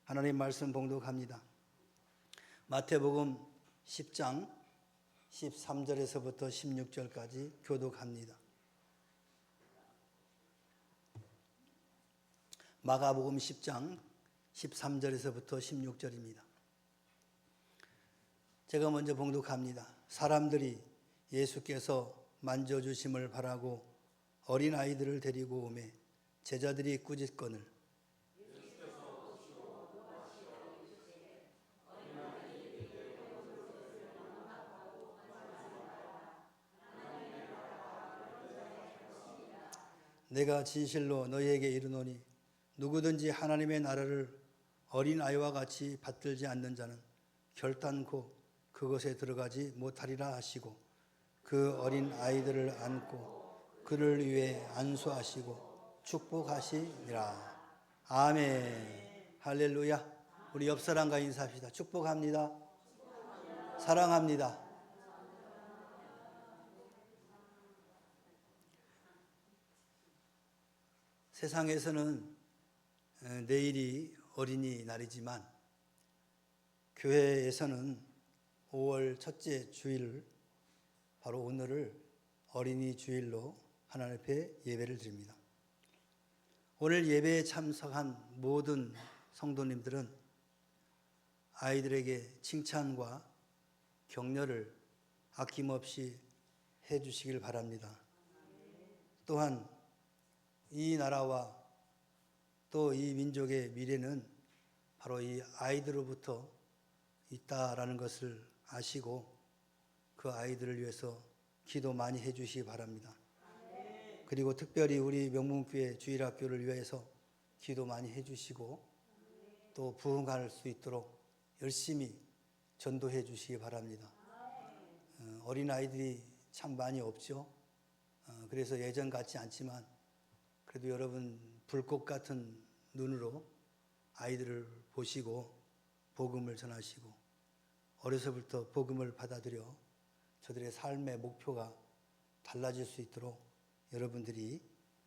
하나님 말씀 봉독합니다. 마태복음 10장 13절에서부터 16절까지 교독합니다. 마가복음 10장 13절에서부터 16절입니다. 제가 먼저 봉독합니다. 사람들이 예수께서 만져주심을 바라고 어린아이들을 데리고 오매 제자들이 꾸짖거늘 내가 진실로 너희에게 이르노니 누구든지 하나님의 나라를 어린아이와 같이 받들지 않는 자는 결단코 그것에 들어가지 못하리라 하시고 그 어린아이들을 안고 그를 위해 안수하시고 축복하시니라. 아멘. 할렐루야. 우리 옆 사람과 인사합시다. 축복합니다. 사랑합니다. 세상에서는 내일이 어린이날이지만 교회에서는 5월 첫째 주일 바로 오늘을 어린이 주일로 하나님 앞에 예배를 드립니다. 오늘 예배에 참석한 모든 성도님들은 아이들에게 칭찬과 격려를 아낌없이 해 주시길 바랍니다. 또한 이 나라와 또 이 민족의 미래는 바로 이 아이들로부터 있다라는 것을 아시고 그 아이들을 위해서 기도 많이 해 주시기 바랍니다. 그리고 특별히 우리 명문교회 주일학교를 위해서 기도 많이 해 주시고 또 부흥할 수 있도록 열심히 전도해 주시기 바랍니다. 어린아이들이 참 많이 없죠. 그래서 예전 같지 않지만 그래도 여러분 불꽃 같은 눈으로 아이들을 보시고 복음을 전하시고 어려서부터 복음을 받아들여 저들의 삶의 목표가 달라질 수 있도록 여러분들이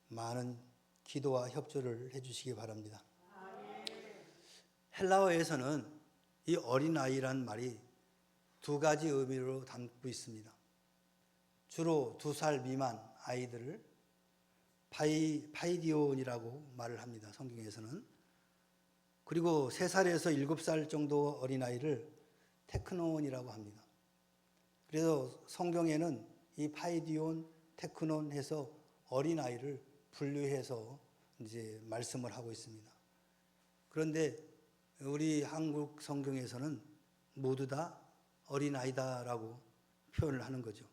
많은 기도와 협조를 해주시기 바랍니다. 헬라어에서는 이 어린아이란 말이 두 가지 의미로 담고 있습니다. 주로 2살 미만 아이들을 파이디온이라고 말을 합니다. 성경에서는. 그리고 3살에서 7살 정도 어린아이를 테크논이라고 합니다. 그래서 성경에는 이 파이디온, 테크논 해서 어린아이를 분류해서 이제 말씀을 하고 있습니다. 그런데 우리 한국 성경에서는 모두 다 어린아이다라고 표현을 하는 거죠.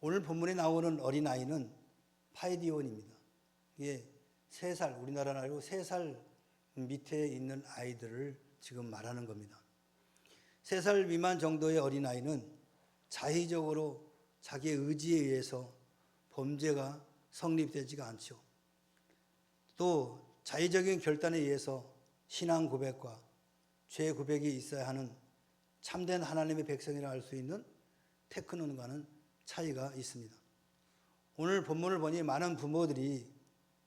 오늘 본문에 나오는 어린아이는 파이디온입니다. 이게 3살, 우리나라 나이로 3살 밑에 있는 아이들을 지금 말하는 겁니다. 3살 미만 정도의 어린아이는 자의적으로 자기의 의지에 의해서 범죄가 성립되지가 않죠. 또 자의적인 결단에 의해서 신앙 고백과 죄 고백이 있어야 하는 참된 하나님의 백성이라 할 수 있는 테크논과는 차이가 있습니다. 오늘 본문을 보니 많은 부모들이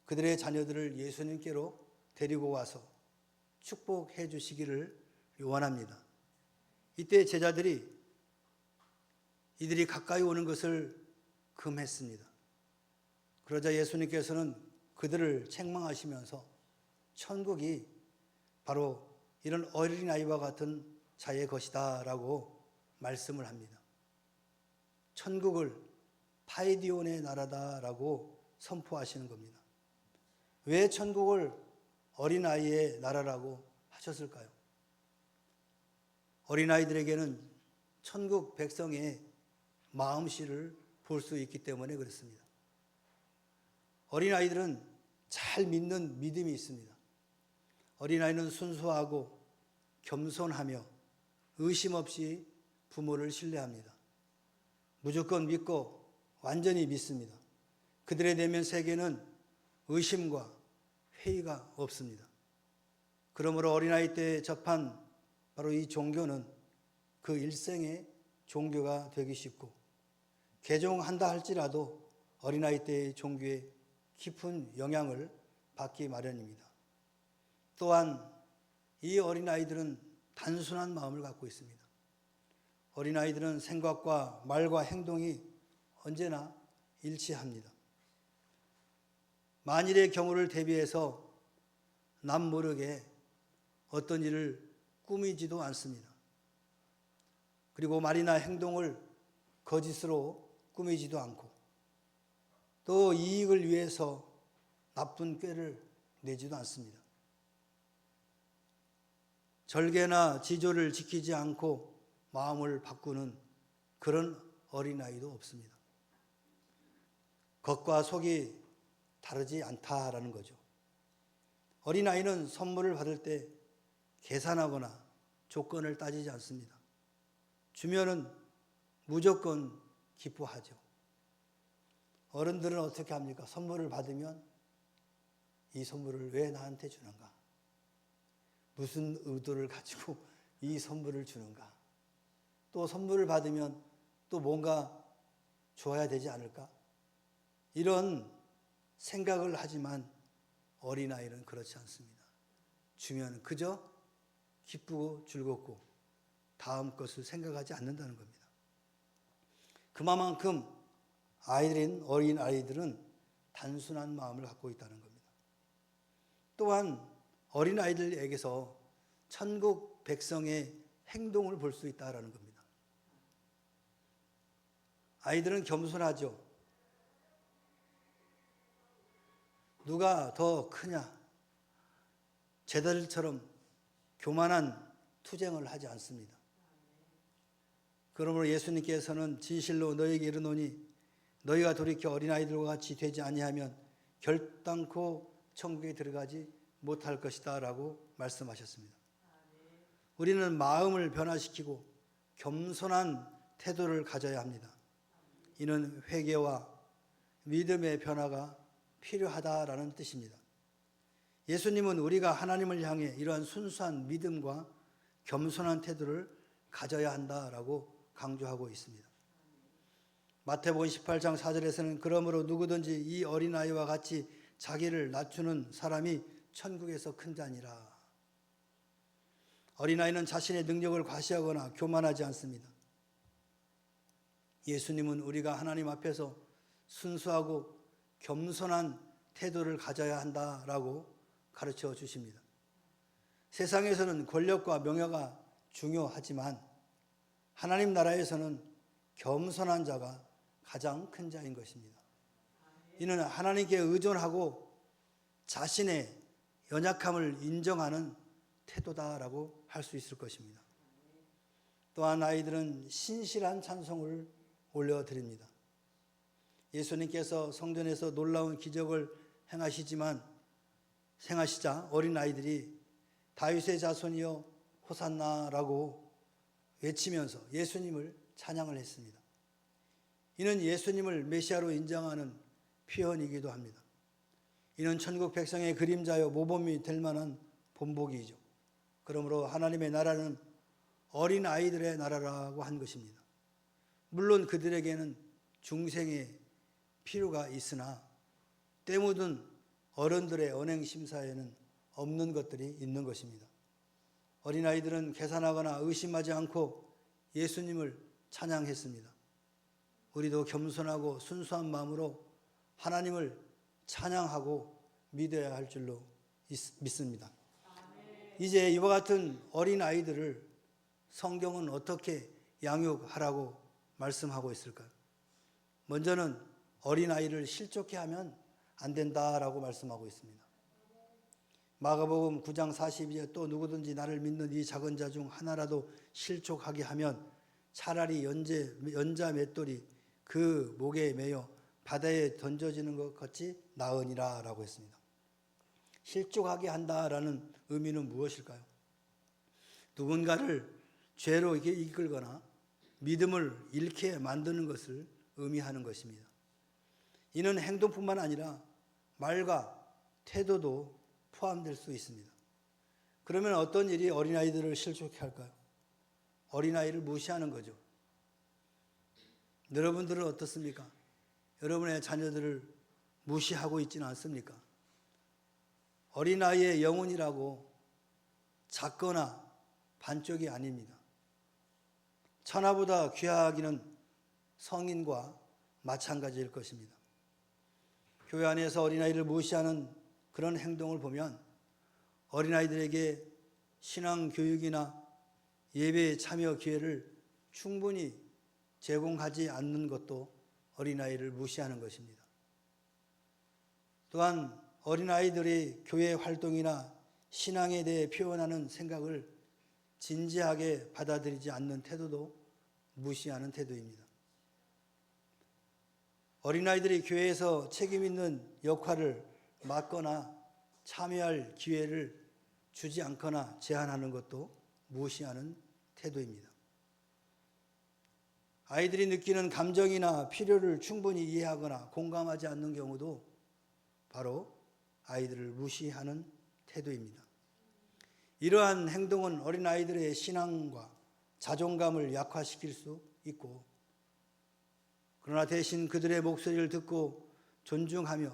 그들의 자녀들을 예수님께로 데리고 와서 축복해 주시기를 원합니다. 이때 제자들이 이들이 가까이 오는 것을 금했습니다. 그러자 예수님께서는 그들을 책망하시면서 천국이 바로 이런 어린아이와 같은 자의 것이다 라고 말씀을 합니다. 천국을 파이디온의 나라다라고 선포하시는 겁니다. 왜 천국을 어린아이의 나라라고 하셨을까요? 어린아이들에게는 천국 백성의 마음씨를 볼 수 있기 때문에 그렇습니다. 어린아이들은 잘 믿는 믿음이 있습니다. 어린아이는 순수하고 겸손하며 의심 없이 부모를 신뢰합니다. 무조건 믿고 완전히 믿습니다. 그들의 내면 세계는 의심과 회의가 없습니다. 그러므로 어린아이 때 접한 바로 이 종교는 그 일생의 종교가 되기 쉽고 개종한다 할지라도 어린아이 때의 종교에 깊은 영향을 받기 마련입니다. 또한 이 어린아이들은 단순한 마음을 갖고 있습니다. 어린아이들은 생각과 말과 행동이 언제나 일치합니다. 만일의 경우를 대비해서 남 모르게 어떤 일을 꾸미지도 않습니다. 그리고 말이나 행동을 거짓으로 꾸미지도 않고 또 이익을 위해서 나쁜 꾀를 내지도 않습니다. 절개나 지조를 지키지 않고 마음을 바꾸는 그런 어린아이도 없습니다. 겉과 속이 다르지 않다라는 거죠. 어린아이는 선물을 받을 때 계산하거나 조건을 따지지 않습니다. 주면은 무조건 기뻐하죠. 어른들은 어떻게 합니까? 선물을 받으면 이 선물을 왜 나한테 주는가? 무슨 의도를 가지고 이 선물을 주는가? 또 선물을 받으면 또 뭔가 줘야 되지 않을까? 이런 생각을 하지만 어린아이는 그렇지 않습니다. 주면 그저 기쁘고 즐겁고 다음 것을 생각하지 않는다는 겁니다. 그만큼 어린아이들은 단순한 마음을 갖고 있다는 겁니다. 또한 어린아이들에게서 천국 백성의 행동을 볼 수 있다는 겁니다. 아이들은 겸손하죠. 누가 더 크냐? 쟤들처럼 교만한 투쟁을 하지 않습니다. 그러므로 예수님께서는 진실로 너희에게 이르노니 너희가 돌이켜 어린아이들과 같이 되지 아니하면 결단코 천국에 들어가지 못할 것이다 라고 말씀하셨습니다. 우리는 마음을 변화시키고 겸손한 태도를 가져야 합니다. 이는 회개와 믿음의 변화가 필요하다라는 뜻입니다. 예수님은 우리가 하나님을 향해 이러한 순수한 믿음과 겸손한 태도를 가져야 한다라고 강조하고 있습니다. 마태복음 18장 4절에서는 그러므로 누구든지 이 어린아이와 같이 자기를 낮추는 사람이 천국에서 큰 자니라. 어린아이는 자신의 능력을 과시하거나 교만하지 않습니다. 예수님은 우리가 하나님 앞에서 순수하고 겸손한 태도를 가져야 한다라고 가르쳐 주십니다. 세상에서는 권력과 명예가 중요하지만 하나님 나라에서는 겸손한 자가 가장 큰 자인 것입니다. 이는 하나님께 의존하고 자신의 연약함을 인정하는 태도다라고 할 수 있을 것입니다. 또한 아이들은 신실한 찬송을 올려드립니다. 예수님께서 성전에서 놀라운 기적을 행하시자 어린아이들이 다윗의 자손이여 호산나라고 외치면서 예수님을 찬양을 했습니다. 이는 예수님을 메시아로 인정하는 표현이기도 합니다. 이는 천국 백성의 그림자요 모범이 될 만한 본보기이죠. 그러므로 하나님의 나라는 어린아이들의 나라라고 한 것입니다. 물론 그들에게는 중생의 필요가 있으나 때 묻은 어른들의 언행심사에는 없는 것들이 있는 것입니다. 어린아이들은 계산하거나 의심하지 않고 예수님을 찬양했습니다. 우리도 겸손하고 순수한 마음으로 하나님을 찬양하고 믿어야 할 줄로 믿습니다. 이제 이와 같은 어린아이들을 성경은 어떻게 양육하라고 말씀하고 있을까요? 먼저는 어린아이를 실족해 하면 안 된다라고 말씀하고 있습니다. 마가복음 9장 42절 또 누구든지 나를 믿는 이 작은 자 중 하나라도 실족하게 하면 차라리 연자 맷돌이 그 목에 매여 바다에 던져지는 것 같이 나으니라 라고 했습니다. 실족하게 한다라는 의미는 무엇일까요? 누군가를 죄로 이끌거나 믿음을 잃게 만드는 것을 의미하는 것입니다. 이는 행동뿐만 아니라 말과 태도도 포함될 수 있습니다. 그러면 어떤 일이 어린아이들을 실족해 할까요? 어린아이를 무시하는 거죠. 여러분들은 어떻습니까? 여러분의 자녀들을 무시하고 있지는 않습니까? 어린아이의 영혼이라고 작거나 반쪽이 아닙니다. 천하보다 귀하기는 성인과 마찬가지일 것입니다. 교회 안에서 어린아이를 무시하는 그런 행동을 보면 어린아이들에게 신앙 교육이나 예배 참여 기회를 충분히 제공하지 않는 것도 어린아이를 무시하는 것입니다. 또한 어린아이들의 교회 활동이나 신앙에 대해 표현하는 생각을 진지하게 받아들이지 않는 태도도 무시하는 태도입니다. 어린아이들이 교회에서 책임 있는 역할을 맡거나 참여할 기회를 주지 않거나 제한하는 것도 무시하는 태도입니다. 아이들이 느끼는 감정이나 필요를 충분히 이해하거나 공감하지 않는 경우도 바로 아이들을 무시하는 태도입니다. 이러한 행동은 어린아이들의 신앙과 자존감을 약화시킬 수 있고, 그러나 대신 그들의 목소리를 듣고 존중하며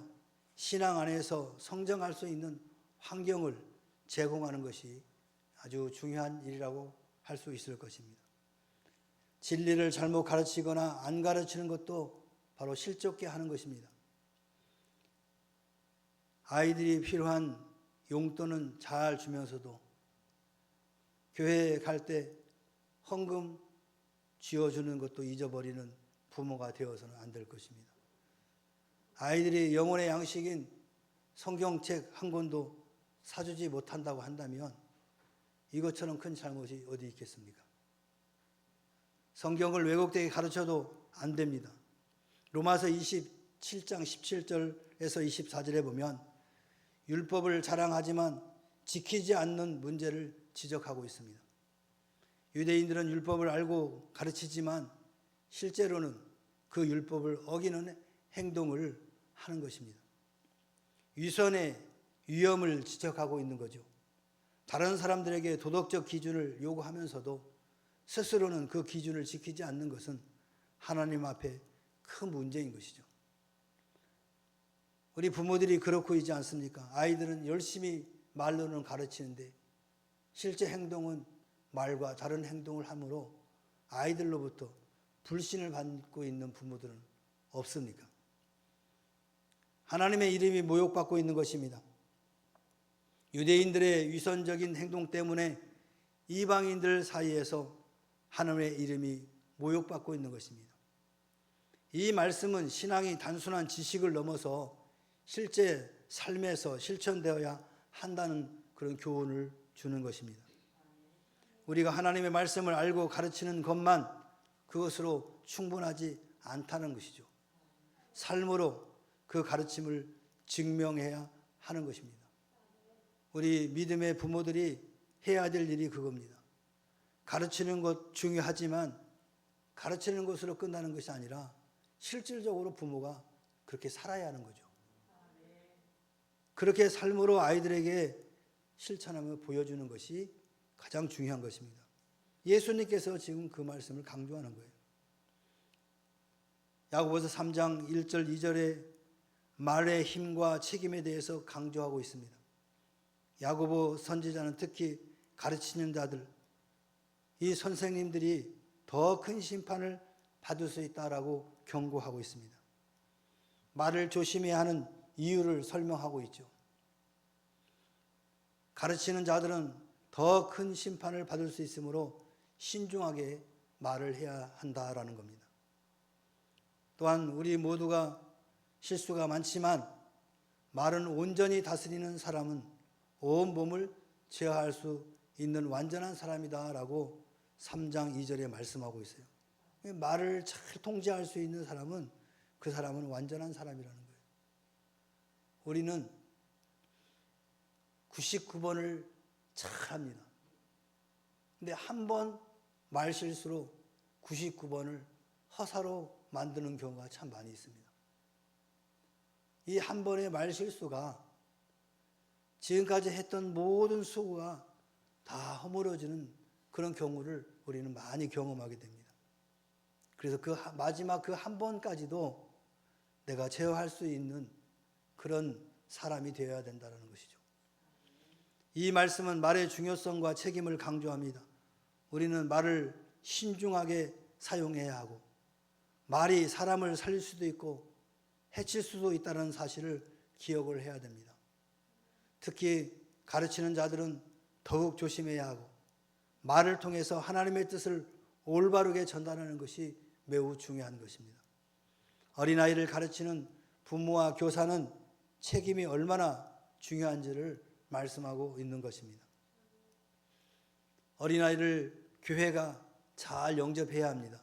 신앙 안에서 성장할 수 있는 환경을 제공하는 것이 아주 중요한 일이라고 할 수 있을 것입니다. 진리를 잘못 가르치거나 안 가르치는 것도 바로 실족게 하는 것입니다. 아이들이 필요한 용돈은 잘 주면서도 교회에 갈 때 헌금 쥐어주는 것도 잊어버리는 부모가 되어서는 안 될 것입니다. 아이들이 영혼의 양식인 성경책 한 권도 사주지 못한다고 한다면 이것처럼 큰 잘못이 어디 있겠습니까? 성경을 왜곡되게 가르쳐도 안 됩니다. 로마서 27장 17절에서 24절에 보면 율법을 자랑하지만 지키지 않는 문제를 지적하고 있습니다. 유대인들은 율법을 알고 가르치지만 실제로는 그 율법을 어기는 행동을 하는 것입니다. 위선의 위험을 지적하고 있는 거죠. 다른 사람들에게 도덕적 기준을 요구하면서도 스스로는 그 기준을 지키지 않는 것은 하나님 앞에 큰 문제인 것이죠. 우리 부모들이 그렇고 있지 않습니까? 아이들은 열심히 말로는 가르치는데 실제 행동은 말과 다른 행동을 함으로 아이들로부터 불신을 받고 있는 부모들은 없습니까? 하나님의 이름이 모욕받고 있는 것입니다. 유대인들의 위선적인 행동 때문에 이방인들 사이에서 하나님의 이름이 모욕받고 있는 것입니다. 이 말씀은 신앙이 단순한 지식을 넘어서 실제 삶에서 실천되어야 한다는 그런 교훈을 주는 것입니다. 우리가 하나님의 말씀을 알고 가르치는 것만 그것으로 충분하지 않다는 것이죠. 삶으로 그 가르침을 증명해야 하는 것입니다. 우리 믿음의 부모들이 해야 될 일이 그겁니다. 가르치는 것 중요하지만 가르치는 것으로 끝나는 것이 아니라 실질적으로 부모가 그렇게 살아야 하는 거죠. 그렇게 삶으로 아이들에게 실천하며 보여주는 것이 가장 중요한 것입니다. 예수님께서 지금 그 말씀을 강조하는 거예요. 야고보서 3장 1절 2절에 말의 힘과 책임에 대해서 강조하고 있습니다. 야고보 선지자는 특히 가르치는 자들, 이 선생님들이 더 큰 심판을 받을 수 있다라고 경고하고 있습니다. 말을 조심해야 하는 이유를 설명하고 있죠. 가르치는 자들은 더 큰 심판을 받을 수 있으므로 신중하게 말을 해야 한다라는 겁니다. 또한 우리 모두가 실수가 많지만 말은 온전히 다스리는 사람은 온 몸을 제어할 수 있는 완전한 사람이다라고 3장 2절에 말씀하고 있어요. 말을 잘 통제할 수 있는 사람은 그 사람은 완전한 사람이라는 거예요. 우리는 99번을 잘 합니다. 근데 한 번 말실수로 99번을 허사로 만드는 경우가 참 많이 있습니다. 이 한 번의 말실수가 지금까지 했던 모든 수고가 다 허물어지는 그런 경우를 우리는 많이 경험하게 됩니다. 그래서 그 마지막 그 한 번까지도 내가 제어할 수 있는 그런 사람이 되어야 된다는 것이죠. 이 말씀은 말의 중요성과 책임을 강조합니다. 우리는 말을 신중하게 사용해야 하고 말이 사람을 살릴 수도 있고 해칠 수도 있다는 사실을 기억을 해야 됩니다. 특히 가르치는 자들은 더욱 조심해야 하고 말을 통해서 하나님의 뜻을 올바르게 전달하는 것이 매우 중요한 것입니다. 어린아이를 가르치는 부모와 교사는 책임이 얼마나 중요한지를 말씀하고 있는 것입니다. 어린아이를 교회가 잘 영접해야 합니다.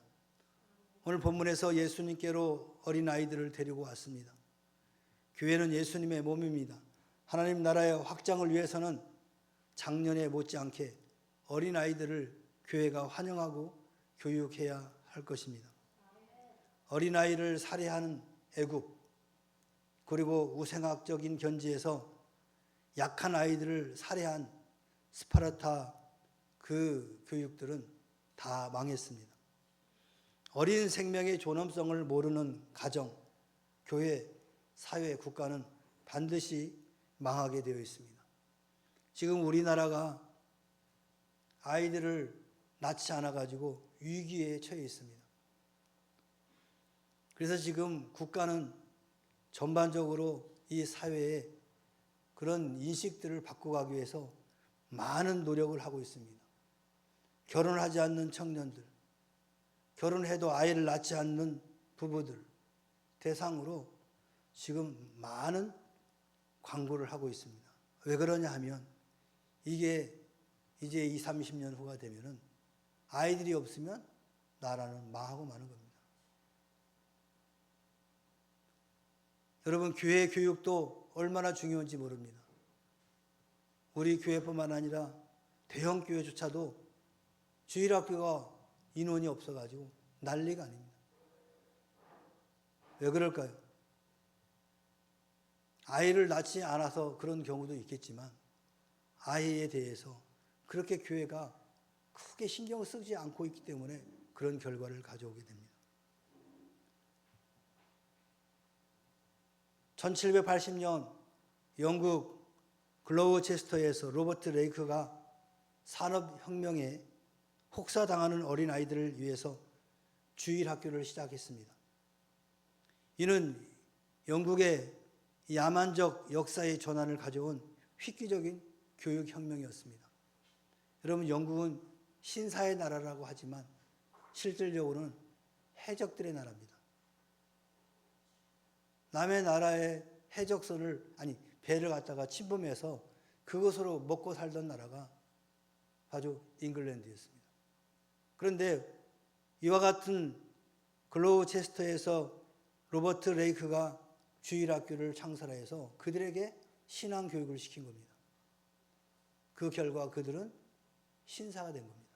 오늘 본문에서 예수님께로 어린아이들을 데리고 왔습니다. 교회는 예수님의 몸입니다. 하나님 나라의 확장을 위해서는 작년에 못지않게 어린아이들을 교회가 환영하고 교육해야 할 것입니다. 어린아이를 살해하는 애국, 그리고 우생학적인 견지에서 약한 아이들을 살해한 스파르타 그 교육들은 다 망했습니다. 어린 생명의 존엄성을 모르는 가정, 교회, 사회, 국가는 반드시 망하게 되어 있습니다. 지금 우리나라가 아이들을 낳지 않아가지고 위기에 처해 있습니다. 그래서 지금 국가는 전반적으로 이 사회에 그런 인식들을 바꿔가기 위해서 많은 노력을 하고 있습니다. 결혼하지 않는 청년들, 결혼해도 아이를 낳지 않는 부부들 대상으로 지금 많은 광고를 하고 있습니다. 왜 그러냐 하면 이게 이제 20, 30년 후가 되면은 아이들이 없으면 나라는 망하고 마는 겁니다. 여러분, 교회 교육도 얼마나 중요한지 모릅니다. 우리 교회뿐만 아니라 대형 교회조차도 주일학교가 인원이 없어가지고 난리가 아닙니다. 왜 그럴까요? 아이를 낳지 않아서 그런 경우도 있겠지만 아이에 대해서 그렇게 교회가 크게 신경을 쓰지 않고 있기 때문에 그런 결과를 가져오게 됩니다. 1780년 영국 글로우체스터에서 로버트 레이크가 산업혁명에 혹사당하는 어린아이들을 위해서 주일학교를 시작했습니다. 이는 영국의 야만적 역사의 전환을 가져온 획기적인 교육혁명이었습니다. 여러분, 영국은 신사의 나라라고 하지만 실질적으로는 해적들의 나라입니다. 남의 나라의 해적선을, 배를 갖다가 침범해서 그것으로 먹고 살던 나라가 바로 잉글랜드였습니다. 그런데 이와 같은 글로우체스터에서 로버트 레이크가 주일학교를 창설해서 그들에게 신앙교육을 시킨 겁니다. 그 결과 그들은 신사가 된 겁니다.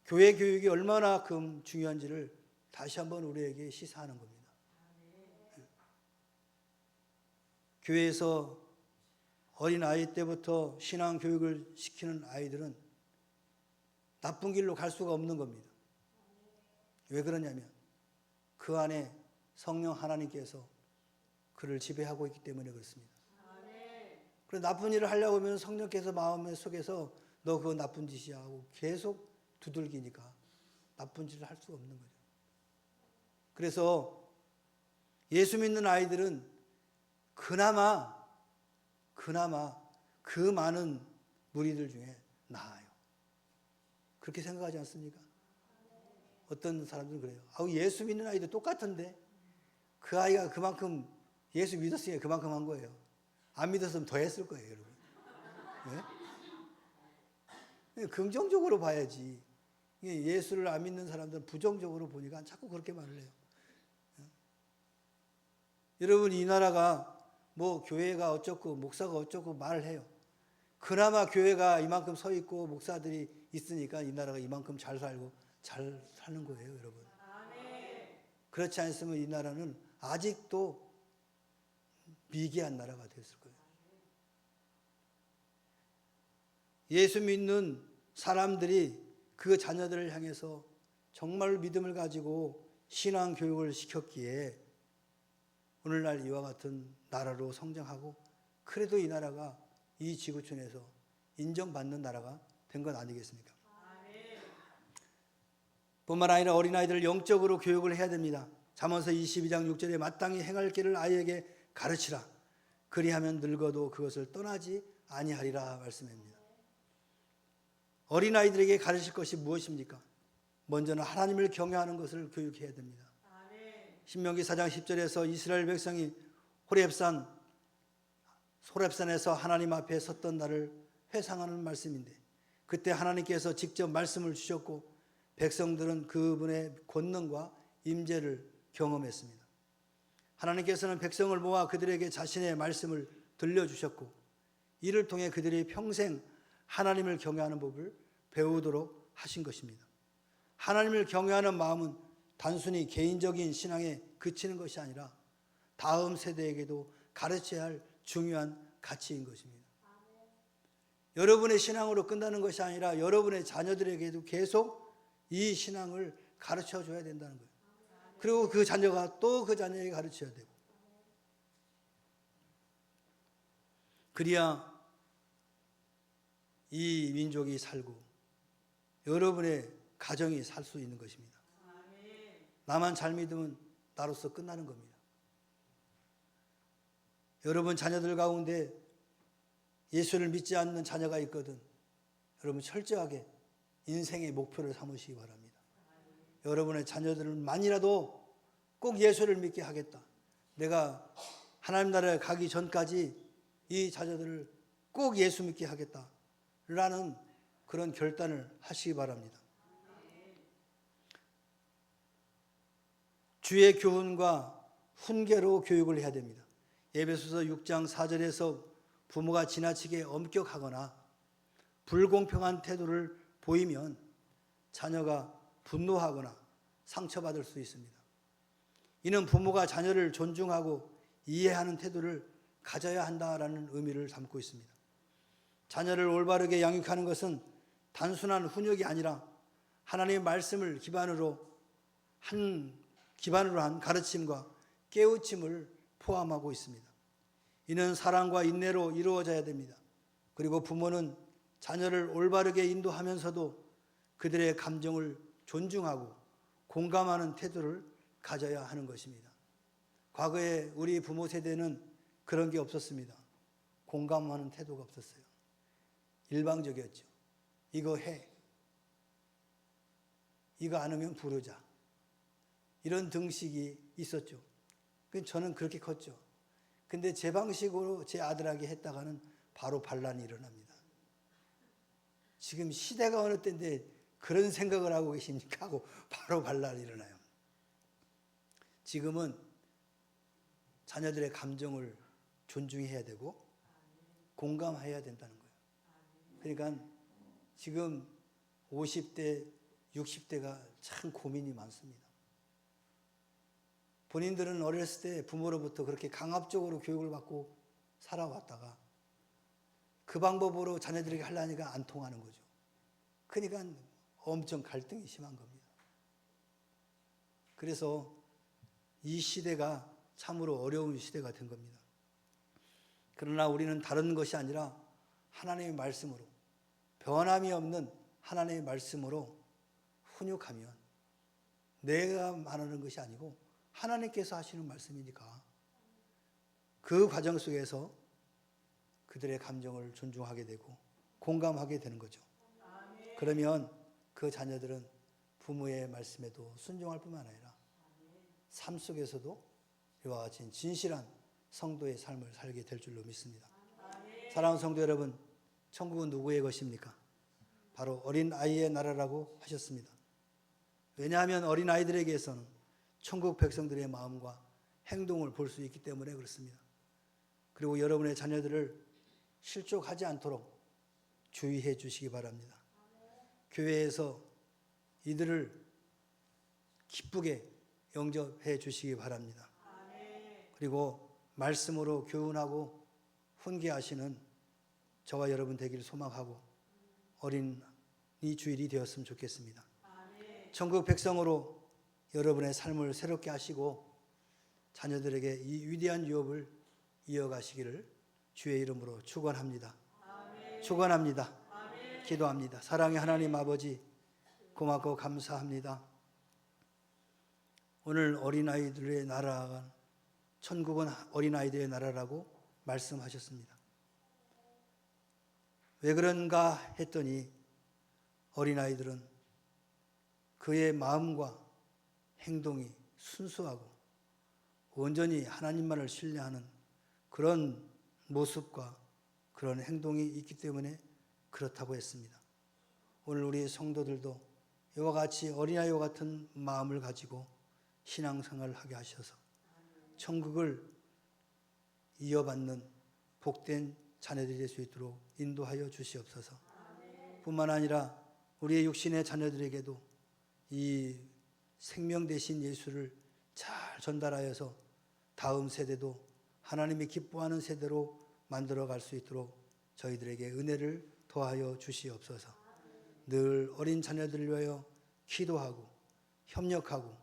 교회 교육이 얼마나큼 중요한지를 다시 한번 우리에게 시사하는 겁니다. 교회에서 어린아이 때부터 신앙교육을 시키는 아이들은 나쁜 길로 갈 수가 없는 겁니다. 왜 그러냐면 그 안에 성령 하나님께서 그를 지배하고 있기 때문에 그렇습니다. 그래서 나쁜 일을 하려고 하면 성령께서 마음 속에서 너 그거 나쁜 짓이야 하고 계속 두들기니까 나쁜 짓을 할 수가 없는 거죠. 그래서 예수 믿는 아이들은 그나마 그 많은 무리들 중에 나아요. 그렇게 생각하지 않습니까? 어떤 사람들은 그래요. 예수 믿는 아이도 똑같은데 그 아이가 그만큼 예수 믿었으니까 그만큼 한 거예요. 안 믿었으면 더 했을 거예요, 여러분. 네? 긍정적으로 봐야지. 예수를 안 믿는 사람들은 부정적으로 보니까 자꾸 그렇게 말을 해요. 여러분, 이 나라가 교회가 어쩌고 목사가 어쩌고 말을 해요. 그나마 교회가 이만큼 서 있고 목사들이 있으니까 이 나라가 이만큼 잘 살고 잘 사는 거예요, 여러분. 그렇지 않으면 이 나라는 아직도 미개한 나라가 됐을 거예요. 예수 믿는 사람들이 그 자녀들을 향해서 정말 믿음을 가지고 신앙 교육을 시켰기에 오늘날 이와 같은 나라로 성장하고, 그래도 이 나라가 이 지구촌에서 인정받는 나라가 된 건 아니겠습니까? 뿐만 아니라 어린아이들을 영적으로 교육을 해야 됩니다. 잠언서 22장 6절에 마땅히 행할 길을 아이에게 가르치라. 그리하면 늙어도 그것을 떠나지 아니하리라 말씀합니다. 어린아이들에게 가르칠 것이 무엇입니까? 먼저는 하나님을 경외하는 것을 교육해야 됩니다. 신명기 4장 10절에서 이스라엘 백성이 호렙산에서 하나님 앞에 섰던 날을 회상하는 말씀인데, 그때 하나님께서 직접 말씀을 주셨고 백성들은 그분의 권능과 임재를 경험했습니다. 하나님께서는 백성을 모아 그들에게 자신의 말씀을 들려주셨고, 이를 통해 그들이 평생 하나님을 경외하는 법을 배우도록 하신 것입니다. 하나님을 경외하는 마음은 단순히 개인적인 신앙에 그치는 것이 아니라 다음 세대에게도 가르쳐야 할 중요한 가치인 것입니다. 여러분의 신앙으로 끝나는 것이 아니라 여러분의 자녀들에게도 계속 이 신앙을 가르쳐 줘야 된다는 거예요. 그리고 그 자녀가 또 그 자녀에게 가르쳐야 되고, 그래야 이 민족이 살고 여러분의 가정이 살 수 있는 것입니다. 나만 잘 믿으면 나로서 끝나는 겁니다. 여러분 자녀들 가운데 예수를 믿지 않는 자녀가 있거든, 여러분 철저하게 인생의 목표를 삼으시기 바랍니다. 여러분의 자녀들만이라도 꼭 예수를 믿게 하겠다, 내가 하나님 나라에 가기 전까지 이 자녀들을 꼭 예수 믿게 하겠다라는 그런 결단을 하시기 바랍니다. 주의 교훈과 훈계로 교육을 해야 됩니다. 에베소서 6장 4절에서 부모가 지나치게 엄격하거나 불공평한 태도를 보이면 자녀가 분노하거나 상처받을 수 있습니다. 이는 부모가 자녀를 존중하고 이해하는 태도를 가져야 한다라는 의미를 담고 있습니다. 자녀를 올바르게 양육하는 것은 단순한 훈육이 아니라 하나님의 말씀을 기반으로 한 가르침과 깨우침을 포함하고 있습니다. 이는 사랑과 인내로 이루어져야 됩니다. 그리고 부모는 자녀를 올바르게 인도하면서도 그들의 감정을 존중하고 공감하는 태도를 가져야 하는 것입니다. 과거에 우리 부모 세대는 그런 게 없었습니다. 공감하는 태도가 없었어요. 일방적이었죠. 이거 해, 이거 안 하면 부르자, 이런 등식이 있었죠. 저는 그렇게 컸죠. 근데 제 방식으로 제 아들에게 했다가는 바로 반란이 일어납니다. 지금 시대가 어느 때인데 그런 생각을 하고 계십니까? 하고 바로 반란이 일어나요. 지금은 자녀들의 감정을 존중해야 되고 공감해야 된다는 거예요. 그러니까 지금 50대, 60대가 참 고민이 많습니다. 본인들은 어렸을 때 부모로부터 그렇게 강압적으로 교육을 받고 살아왔다가 그 방법으로 자녀들에게 하려니까 안 통하는 거죠. 그러니까 엄청 갈등이 심한 겁니다. 그래서 이 시대가 참으로 어려운 시대가 된 겁니다. 그러나 우리는 다른 것이 아니라 하나님의 말씀으로, 변함이 없는 하나님의 말씀으로 훈육하면, 내가 말하는 것이 아니고 하나님께서 하시는 말씀이니까 그 과정 속에서 그들의 감정을 존중하게 되고 공감하게 되는 거죠. 그러면 그 자녀들은 부모의 말씀에도 순종할 뿐만 아니라 삶 속에서도 이와 같이 진실한 성도의 삶을 살게 될 줄로 믿습니다. 사랑하는 성도 여러분, 천국은 누구의 것입니까? 바로 어린아이의 나라라고 하셨습니다. 왜냐하면 어린아이들에게서는 천국 백성들의 마음과 행동을 볼 수 있기 때문에 그렇습니다. 그리고 여러분의 자녀들을 실족하지 않도록 주의해 주시기 바랍니다. 교회에서 이들을 기쁘게 영접해 주시기 바랍니다. 그리고 말씀으로 교훈하고 훈계하시는 저와 여러분 되기를 소망하고 어린이 주일이 되었으면 좋겠습니다. 천국 백성으로 여러분의 삶을 새롭게 하시고 자녀들에게 이 위대한 유업을 이어가시기를 주의 이름으로 축원합니다. 축원합니다. 기도합니다. 사랑의 하나님 아버지, 고맙고 감사합니다. 오늘 어린아이들의 나라가 천국은 어린아이들의 나라라고 말씀하셨습니다. 왜 그런가 했더니 어린아이들은 그의 마음과 행동이 순수하고 온전히 하나님만을 신뢰하는 그런 모습과 그런 행동이 있기 때문에 그렇다고 했습니다. 오늘 우리 성도들도 이와 같이 어린아이와 같은 마음을 가지고 신앙생활을 하게 하셔서 천국을 이어받는 복된 자녀들이 될 수 있도록 인도하여 주시옵소서. 뿐만 아니라 우리의 육신의 자녀들에게도 이 생명 되신 예수를 잘 전달하여서 다음 세대도 하나님이 기뻐하는 세대로 만들어 갈 수 있도록 저희들에게 은혜를 더하여 주시옵소서. 늘 어린 자녀들을 위하여 기도하고 협력하고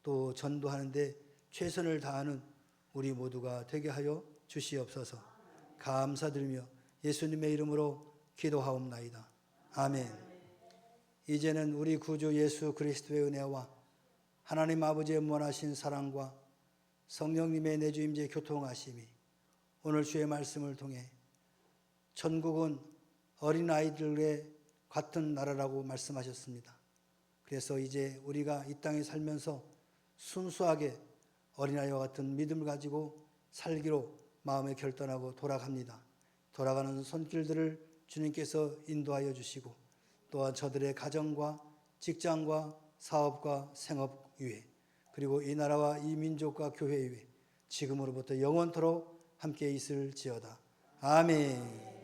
또 전도하는데 최선을 다하는 우리 모두가 되게 하여 주시옵소서. 감사드리며 예수님의 이름으로 기도하옵나이다. 아멘. 이제는 우리 구주 예수 그리스도의 은혜와 하나님 아버지의 무한하신 사랑과 성령님의 내주임재 교통하심이 오늘 주의 말씀을 통해 천국은 어린아이들의 같은 나라라고 말씀하셨습니다. 그래서 이제 우리가 이 땅에 살면서 순수하게 어린아이와 같은 믿음을 가지고 살기로 마음에 결단하고 돌아갑니다. 돌아가는 손길들을 주님께서 인도하여 주시고 또한 저들의 가정과 직장과 사업과 생업 위에 그리고 이 나라와 이 민족과 교회 위에 지금으로부터 영원토록 함께 있을지어다. 아멘.